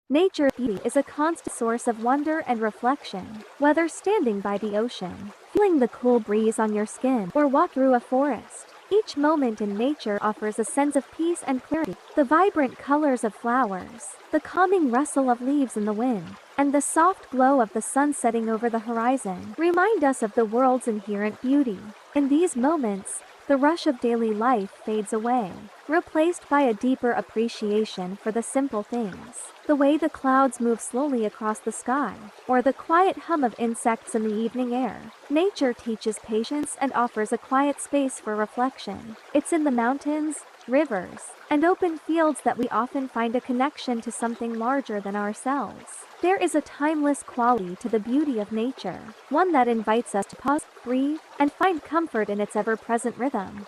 Nature's beauty is a constant source of wonder and reflection. Whether standing by the ocean, feeling the cool breeze on your skin, or walk through a forest, each moment in nature offers a sense of peace and clarity. The vibrant colors of flowers, the calming rustle of leaves in the wind, and the soft glow of the sun setting over the horizon remind us of the world's inherent beauty. In these moments, the rush of daily life fades away, replaced by a deeper appreciation for the simple things. The way the clouds move slowly across the sky, or the quiet hum of insects in the evening air. Nature teaches patience and offers a quiet space for reflection. It's in the mountains, rivers, and open fields that we often find a connection to something larger than ourselves. There is a timeless quality to the beauty of nature, one that invites us to pause, breathe, and find comfort in its ever-present rhythm.